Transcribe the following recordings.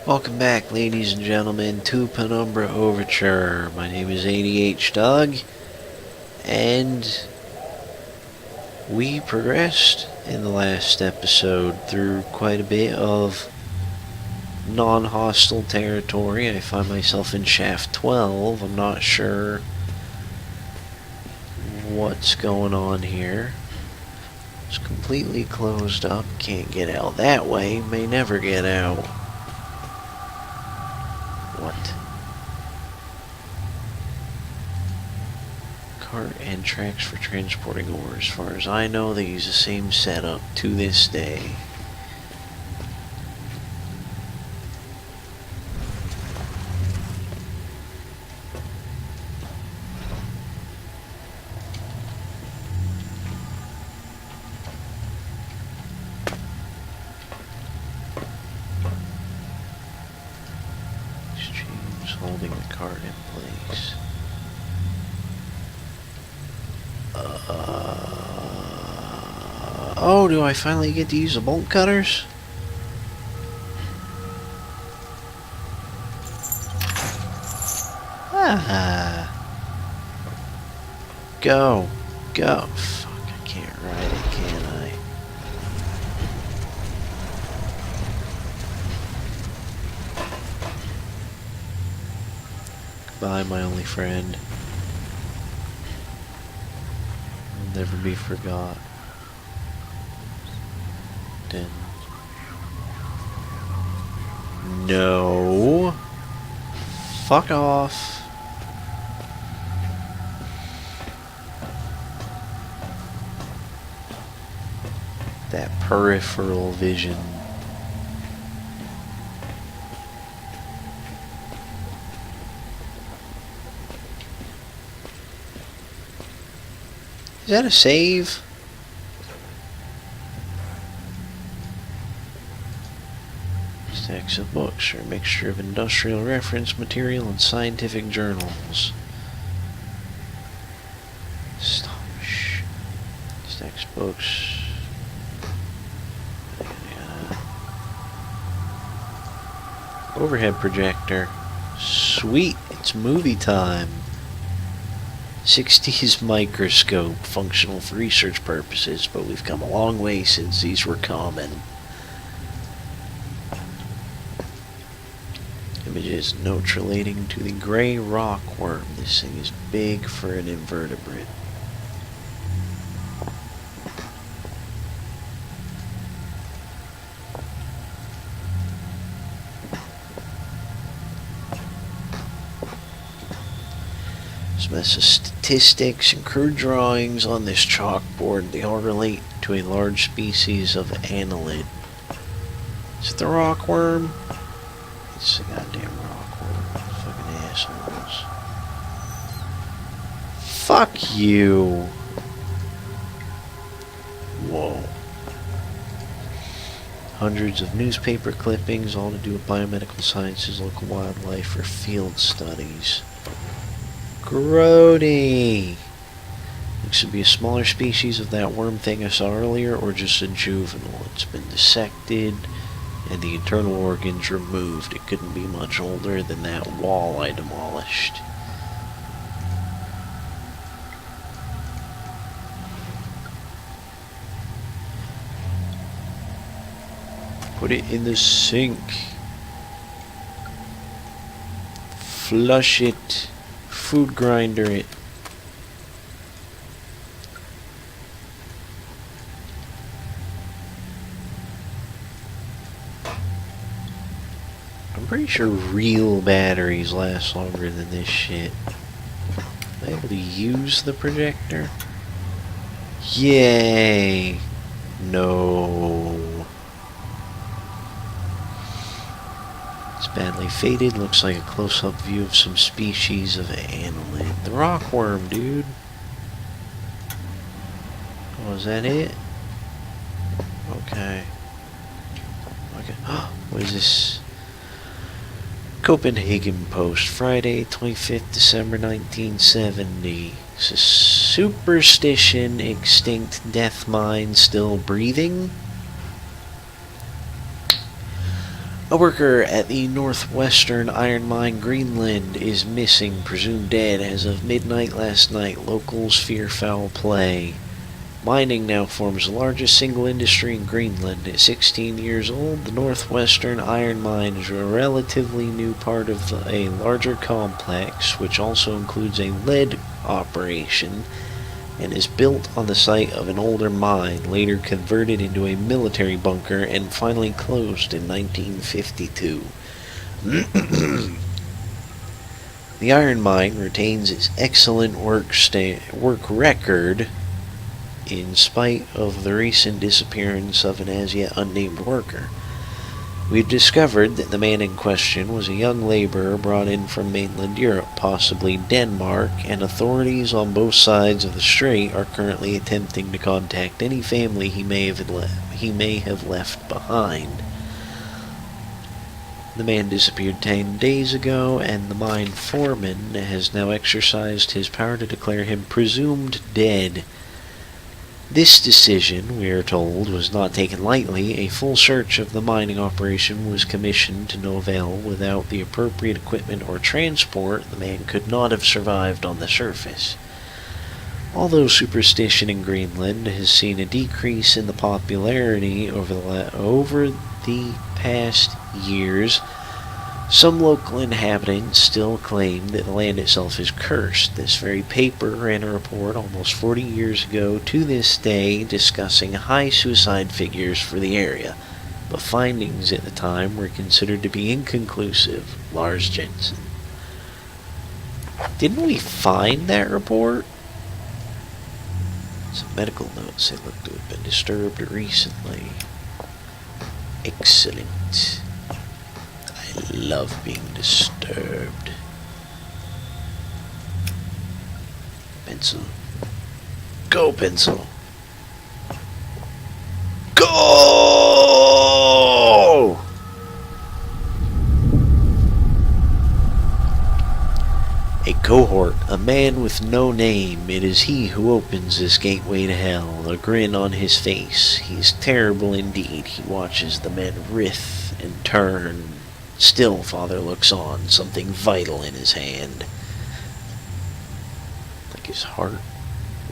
Welcome back, ladies and gentlemen, to Penumbra Overture. My name is ADH Doug, and we progressed in the last episode through quite a bit of non-hostile territory. I find myself in Shaft 12. I'm not sure what's going on here. It's completely closed up. Can't get out that way. May never get out. What? Cart and tracks for transporting ore. As far as I know, they use the same setup to this day. Holding the cart in place. Oh, do I finally get to use the bolt cutters? Ah. Go. Go. Fuck, I can't ride it, can I? Goodbye, my only friend. I'll never be forgot. Then. No. Fuck off. That peripheral vision. Is that a save? Stacks of books are a mixture of industrial reference material and scientific journals. Stocks. Stacks of books. Overhead projector. Sweet, it's movie time. 60s microscope, functional for research purposes, but we've come a long way since these were common. Images, notes relating to the gray rock worm. This thing is big for an invertebrate. Mess of statistics and crude drawings on this chalkboard. They all relate to a large species of annelid. Is it the rockworm? It's the goddamn rockworm. Fucking assholes. Fuck you. Whoa. Hundreds of newspaper clippings, all to do with biomedical sciences, local wildlife, or field studies. Grody! Looks to be a smaller species of that worm thing I saw earlier, or just a juvenile. It's been dissected and the internal organs removed. It couldn't be much older than that wall I demolished. Put it in the sink. Flush it. Food grinder it. I'm pretty sure real batteries last longer than this shit. Am I able to use the projector? Yay! No. Badly faded, looks like a close-up view of some species of annelid. The rockworm, dude. Oh, is that it? Okay. Okay. What is this? Copenhagen Post, Friday, 25th December 1970. Superstition, extinct death mine still breathing? A worker at the northwestern iron mine Greenland is missing, presumed dead as of midnight last night. Locals fear foul play. Mining now forms the largest single industry in Greenland. At 16 years old, the northwestern iron mine is a relatively new part of a larger complex, which also includes a lead operation, and is built on the site of an older mine, later converted into a military bunker, and finally closed in 1952. The iron mine retains its excellent work record in spite of the recent disappearance of an as yet unnamed worker. We've discovered that the man in question was a young laborer brought in from mainland Europe, possibly Denmark, and authorities on both sides of the strait are currently attempting to contact any family he may have left behind. The man disappeared 10 days ago, and the mine foreman has now exercised his power to declare him presumed dead. This decision, we are told, was not taken lightly. A full search of the mining operation was commissioned to no avail. Without the appropriate equipment or transport, the man could not have survived on the surface. Although superstition in Greenland has seen a decrease in the popularity over the past years, some local inhabitants still claim that the land itself is cursed. This very paper ran a report almost 40 years ago to this day discussing high suicide figures for the area, but findings at the time were considered to be inconclusive. Lars Jensen. Didn't we find that report? Some medical notes say look to have been disturbed recently. Excellent. I love being disturbed. Pencil. Go, pencil. Go! A cohort, a man with no name. It is he who opens this gateway to hell, a grin on his face. He is terrible indeed. He watches the men writhe and turn. Still, Father looks on, something vital in his hand. Like his heart.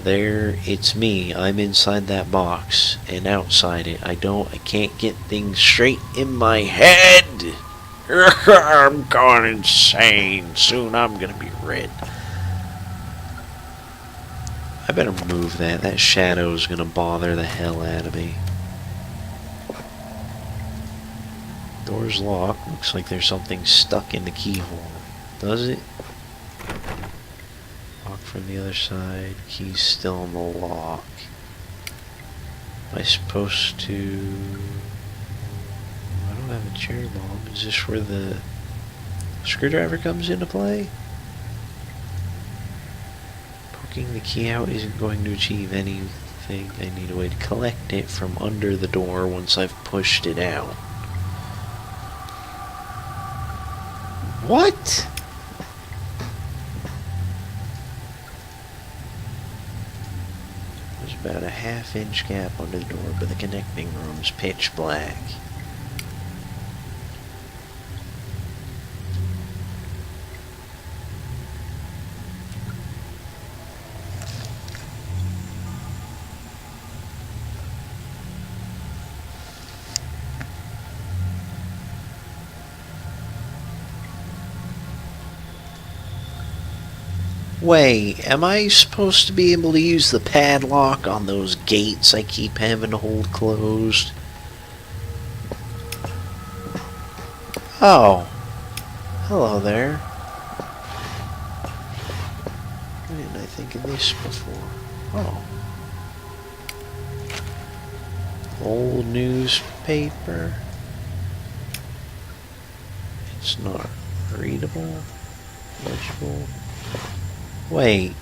There, it's me. I'm inside that box, and outside it. I can't get things straight in my head. I'm going insane. Soon I'm gonna be red. I better move that. That shadow's gonna bother the hell out of me. Door's locked. Looks like there's something stuck in the keyhole. Does it? Lock from the other side. Key's still in the lock. Am I supposed to... I don't have a cherry bomb. Is this where the screwdriver comes into play? Poking the key out isn't going to achieve anything. I need a way to collect it from under the door once I've pushed it out. What? There's about a half-inch gap under the door, but the connecting room's pitch black. Wait, am I supposed to be able to use the padlock on those gates I keep having to hold closed? Oh. Hello there. Why didn't I think of this before? Oh. Old newspaper. It's not readable, legible. Wait.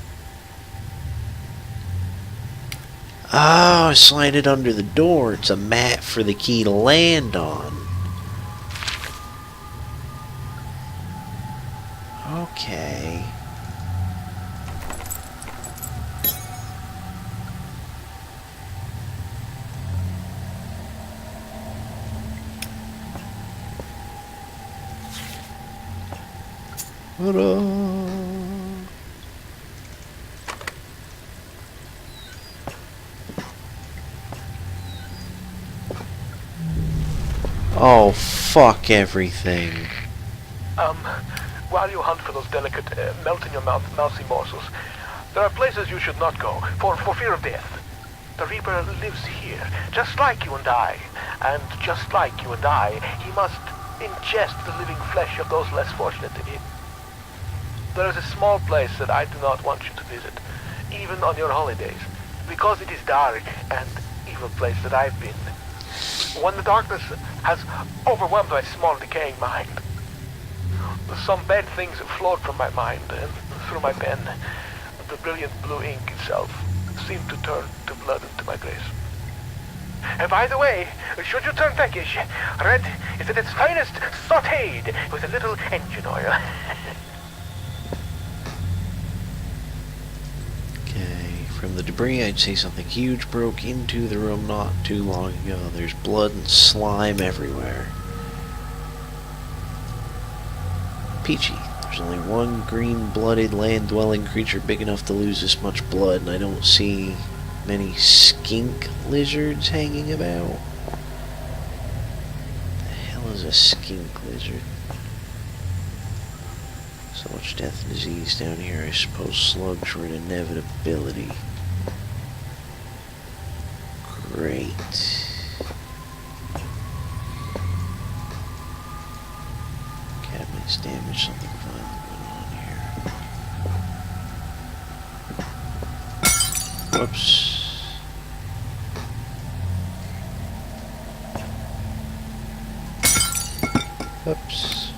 Oh, I slide it under the door. It's a mat for the key to land on. Okay. Ta-da! Oh, fuck everything. While you hunt for those delicate, melt-in-your-mouth mousy morsels, there are places you should not go, for fear of death. The Reaper lives here, just like you and I. And just like you and I, he must ingest the living flesh of those less fortunate than him. There is a small place that I do not want you to visit, even on your holidays, because it is dark and evil place that I've been. When the darkness has overwhelmed my small decaying mind, some bad things flowed from my mind and through my pen. The brilliant blue ink itself seemed to turn to blood into my grace. And by the way, should you turn peckish, red is at its finest sautéed with a little engine oil. Okay, from the debris I'd say something huge broke into the room not too long ago. There's blood and slime everywhere. Peachy. There's only one green-blooded land-dwelling creature big enough to lose this much blood, and I don't see many skink lizards hanging about. What the hell is a skink lizard? So much death and disease down here. I suppose slugs were an inevitability. Great. Cabinet's damaged. Something violent went on here. Whoops. Oops.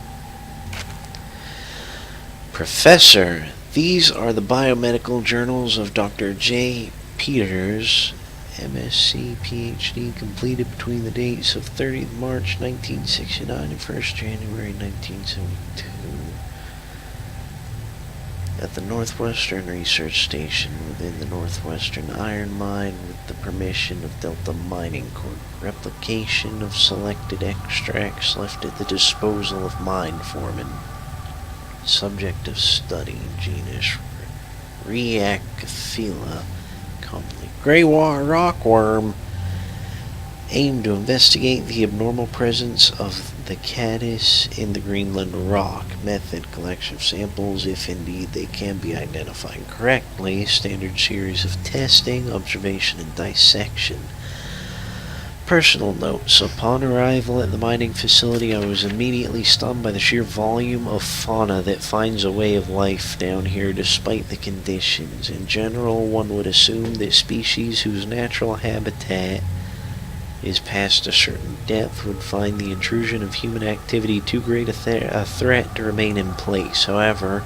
Professor, these are the biomedical journals of Dr. J. Peters, MSc, PhD, completed between the dates of 30th March 1969 and 1st January 1972 at the Northwestern Research Station within the Northwestern Iron Mine with the permission of Delta Mining Corp. Replication of selected extracts left at the disposal of mine foreman. Subject of study, genus Rheacophila, commonly gray rockworm. Aim to investigate the abnormal presence of the caddis in the Greenland rock. Method: collection of samples, if indeed they can be identified correctly. Standard series of testing, observation, and dissection. Personal notes. Upon arrival at the mining facility, I was immediately stunned by the sheer volume of fauna that finds a way of life down here despite the conditions. In general, one would assume that species whose natural habitat is past a certain depth would find the intrusion of human activity too great a threat to remain in place. However,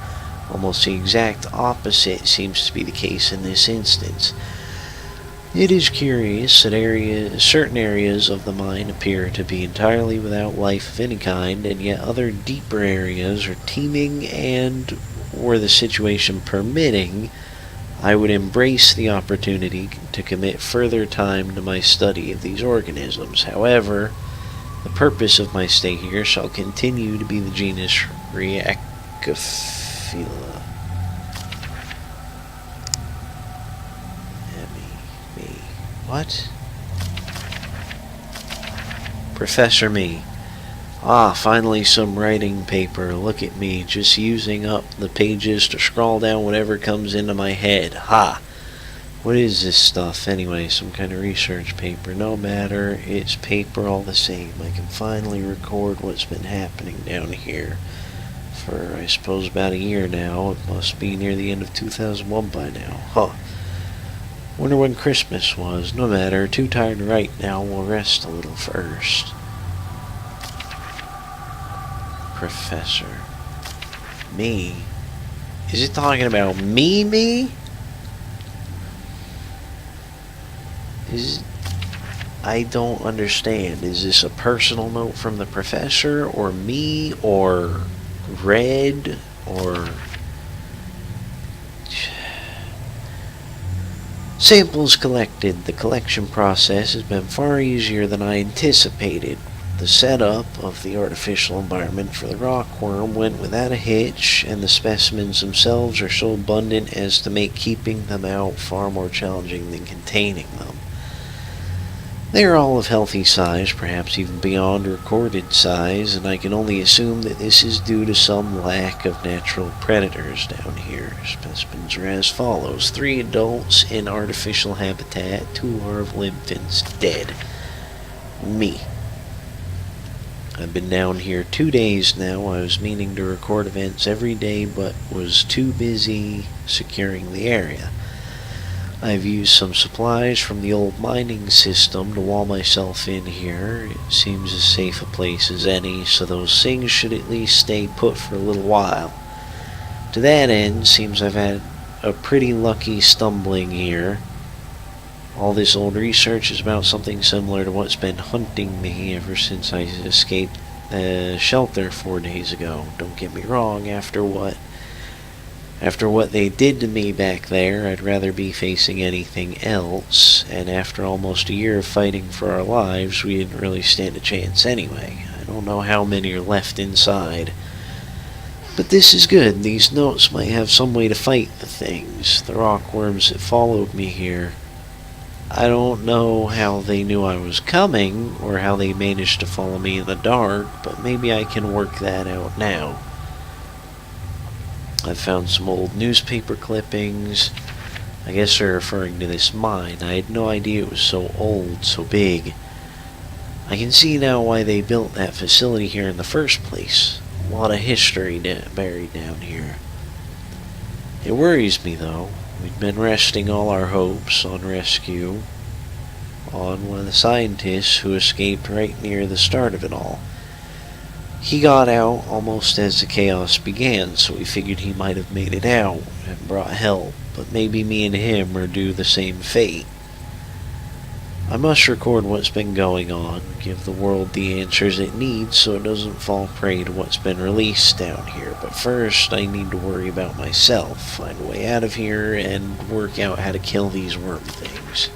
almost the exact opposite seems to be the case in this instance. It is curious that certain areas of the mine appear to be entirely without life of any kind, and yet other deeper areas are teeming, and, were the situation permitting, I would embrace the opportunity to commit further time to my study of these organisms. However, the purpose of my stay here shall continue to be the genus Rheacophila. What? Professor Me. Ah, finally some writing paper. Look at me, just using up the pages to scrawl down whatever comes into my head. Ha! What is this stuff anyway? Some kind of research paper. No matter, it's paper all the same. I can finally record what's been happening down here for, I suppose, about a year now. It must be near the end of 2001 by now. Huh. Wonder when Christmas was. No matter, too tired to write now. We'll rest a little first. Professor. Me? Is it talking about me? I don't understand. Is this a personal note from the professor, or me, or Red, or... Samples collected. The collection process has been far easier than I anticipated. The setup of the artificial environment for the rockworm went without a hitch, and the specimens themselves are so abundant as to make keeping them out far more challenging than containing them. They are all of healthy size, perhaps even beyond recorded size, and I can only assume that this is due to some lack of natural predators down here. Specimens are as follows: 3 adults in artificial habitat, 2 larval infants dead. Me. I've been down here 2 days now. I was meaning to record events every day, but was too busy securing the area. I've used some supplies from the old mining system to wall myself in here. It seems as safe a place as any, so those things should at least stay put for a little while. To that end, seems I've had a pretty lucky stumbling here. All this old research is about something similar to what's been hunting me ever since I escaped the shelter 4 days ago. Don't get me wrong, after what they did to me back there, I'd rather be facing anything else, and after almost a year of fighting for our lives, we didn't really stand a chance anyway. I don't know how many are left inside. But this is good. These notes might have some way to fight the things, the rockworms that followed me here. I don't know how they knew I was coming, or how they managed to follow me in the dark, but maybe I can work that out now. I found some old newspaper clippings. I guess they're referring to this mine. I had no idea it was so old, so big. I can see now why they built that facility here in the first place. A lot of history buried down here. It worries me, though. We'd been resting all our hopes on rescue on one of the scientists who escaped right near the start of it all. He got out almost as the chaos began, so we figured he might have made it out and brought help, but maybe me and him are due the same fate. I must record what's been going on, give the world the answers it needs so it doesn't fall prey to what's been released down here, but first I need to worry about myself, find a way out of here, and work out how to kill these worm things.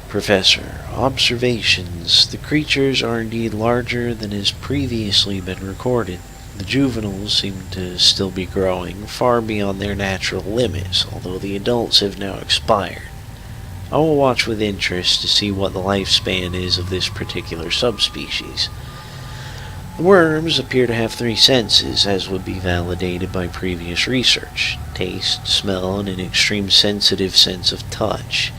Professor, observations. The creatures are indeed larger than has previously been recorded. The juveniles seem to still be growing, far beyond their natural limits, although the adults have now expired. I will watch with interest to see what the lifespan is of this particular subspecies. The worms appear to have 3 senses, as would be validated by previous research: taste, smell, and an extreme sensitive sense of touch,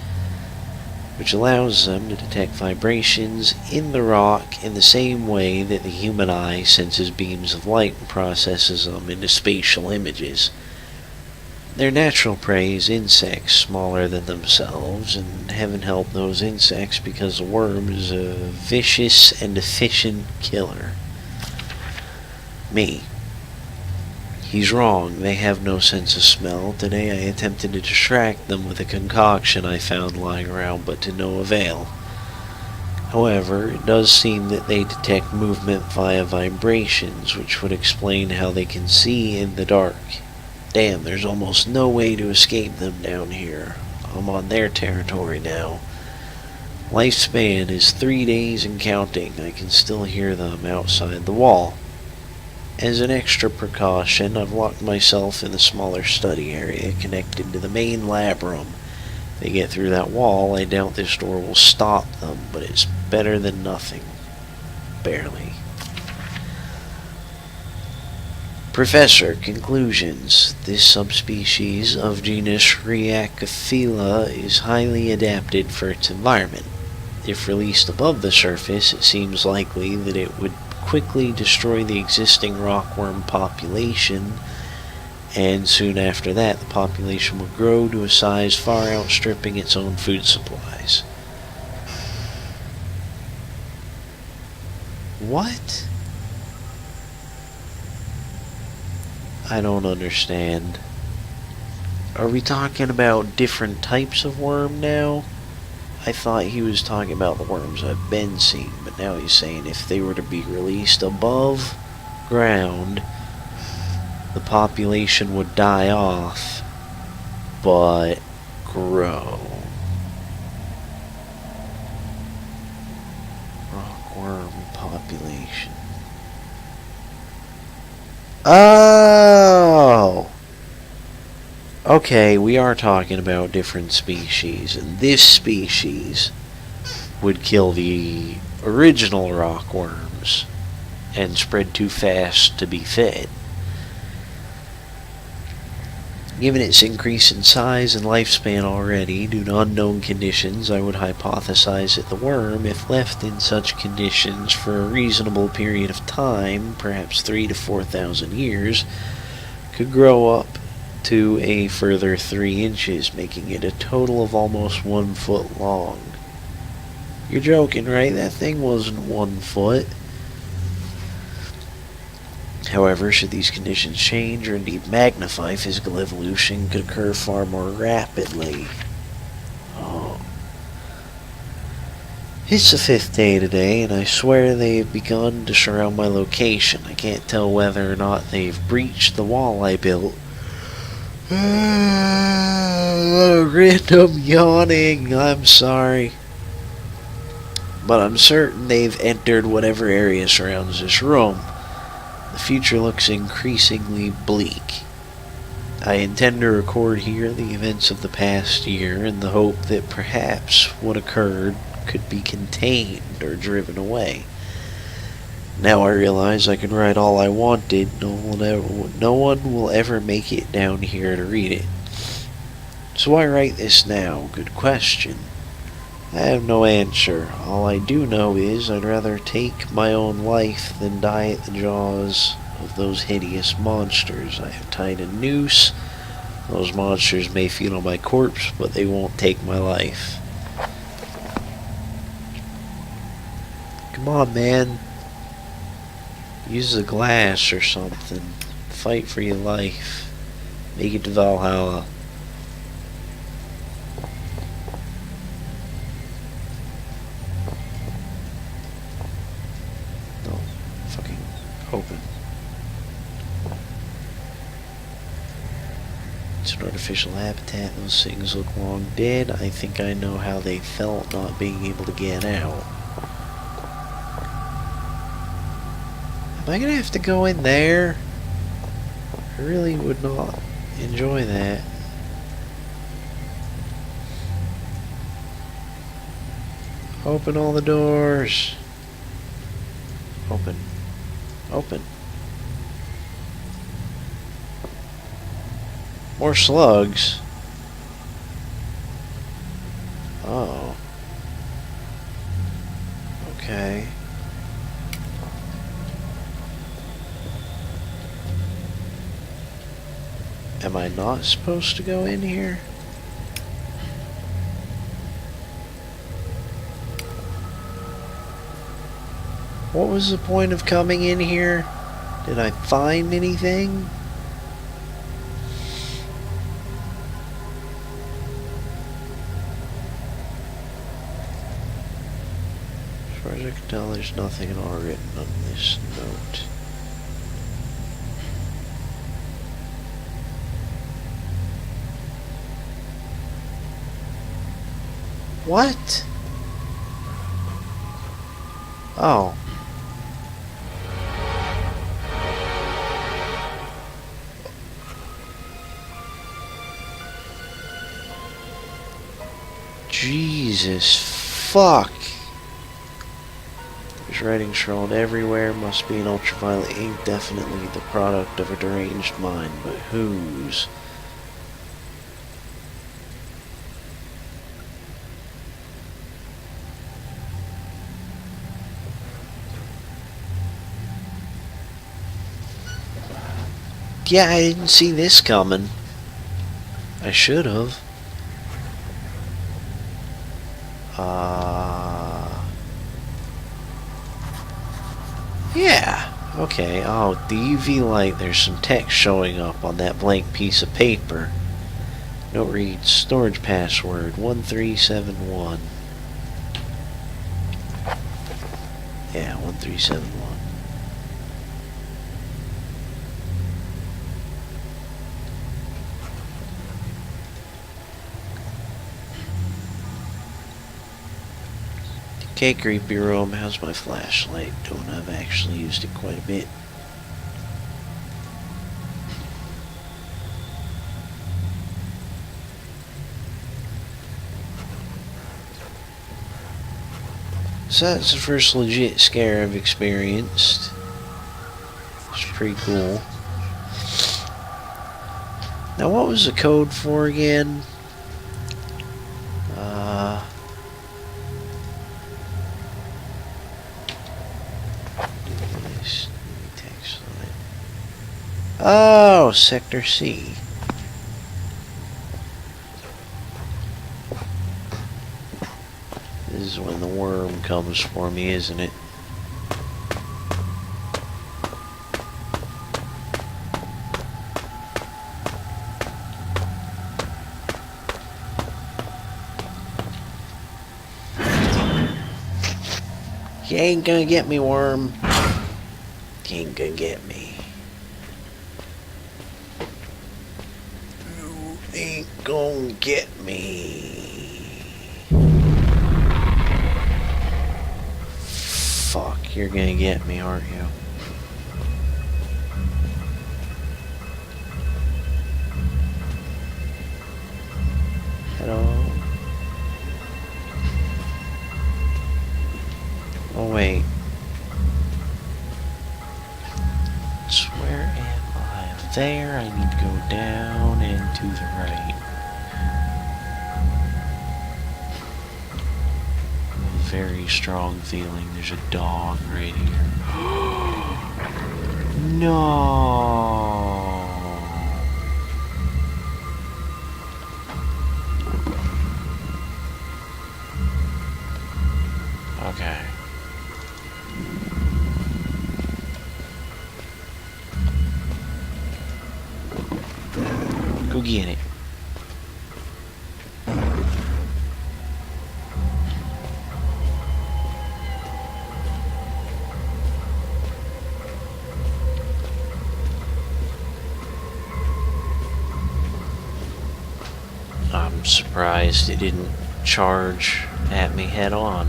which allows them to detect vibrations in the rock in the same way that the human eye senses beams of light and processes them into spatial images. Their natural prey is insects smaller than themselves, and heaven help those insects, because the worm is a vicious and efficient killer. Me. He's wrong, they have no sense of smell. Today I attempted to distract them with a concoction I found lying around, but to no avail. However, it does seem that they detect movement via vibrations, which would explain how they can see in the dark. Damn, there's almost no way to escape them down here. I'm on their territory now. Lifespan is 3 days and counting. I can still hear them outside the wall. As an extra precaution, I've locked myself in the smaller study area connected to the main lab room. If they get through that wall, I doubt this door will stop them, but it's better than nothing. Barely. Professor, conclusions. This subspecies of genus Rheacophila is highly adapted for its environment. If released above the surface, it seems likely that it would quickly destroy the existing rockworm population, and soon after that the population will grow to a size far outstripping its own food supplies. What? I don't understand. Are we talking about different types of worm now? I thought he was talking about the worms I've been seeing, but now he's saying if they were to be released above ground, the population would die off, but grow. population. Oh! Okay, we are talking about different species, and this species would kill the original rockworms and spread too fast to be fed. Given its increase in size and lifespan already due to unknown conditions, I would hypothesize that the worm, if left in such conditions for a reasonable period of time, perhaps 3,000 to 4,000 years, could grow up to a further 3 inches, making it a total of almost 1 foot long. You're joking, right? That thing wasn't 1 foot. However, should these conditions change or indeed magnify, physical evolution could occur far more rapidly. Oh. It's the 5th day today, and I swear they've begun to surround my location. I can't tell whether or not they've breached the wall I built. Random yawning, I'm sorry. But I'm certain they've entered whatever area surrounds this room. The future looks increasingly bleak. I intend to record here the events of the past year in the hope that perhaps what occurred could be contained or driven away. Now I realize I can write all I wanted. No one will ever make it down here to read it. So why write this now? Good question. I have no answer. All I do know is I'd rather take my own life than die at the jaws of those hideous monsters. I have tied a noose. Those monsters may feed on my corpse, but they won't take my life. Come on, man. Use a glass or something. Fight for your life. Make it to Valhalla. No. Fucking open. It's an artificial habitat. Those things look long dead. I think I know how they felt not being able to get out. Am I gonna have to go in there? I really would not enjoy that. Open all the doors. Open. Open. More slugs. Oh. Okay. Am I not supposed to go in here? What was the point of coming in here? Did I find anything? As far as I can tell, there's nothing at all written on this note. What? Oh. Jesus fuck. There's writing scrawled everywhere. Must be an ultraviolet ink. Definitely the product of a deranged mind. But whose? Yeah, I didn't see this coming. I should have. Yeah. Okay. Oh, the UV light. There's some text showing up on that blank piece of paper. Note reads, storage password 1371. Yeah, 1371. Okay, creepy room. How's my flashlight doing? I've actually used it quite a bit. So that's the first legit scare I've experienced. It's pretty cool. Now, what was the code for again? Oh, Sector C. This is when the worm comes for me, isn't it? You ain't gonna get me, worm. You ain't gonna get me. You ain't gonna get me. Fuck, you're gonna get me, aren't you? Hello? Oh, wait. Where am I? There. I need to go down and to the right. A very strong feeling there's a dog right here. No. Okay. Go get it. I'm surprised it didn't charge at me head on.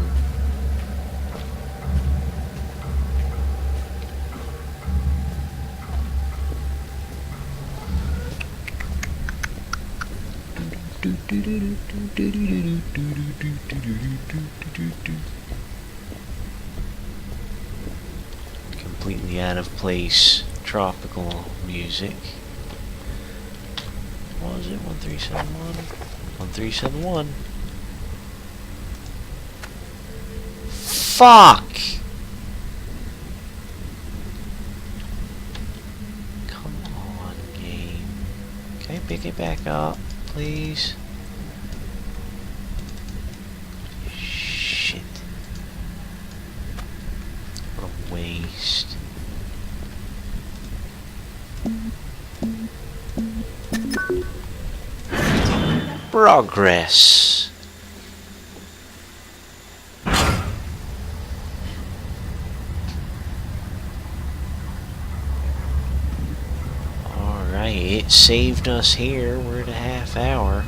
Completely out of place tropical music. What was it? 1371? 1371. Fuck! Come on, game. Can I pick it back up, please? Shit. What a waste. Progress. Alright, it saved us here. We're at a half hour.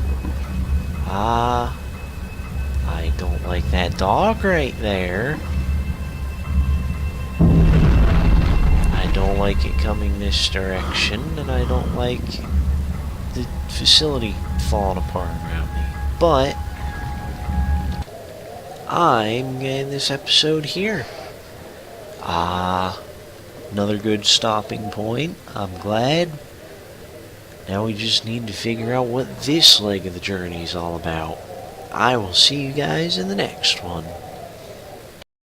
I don't like that dog right there. I don't like it coming this direction, and I don't like the facility falling apart around me. But I'm getting this episode here. Another good stopping point. I'm glad. Now we just need to figure out what this leg of the journey is all about. I will see you guys in the next one.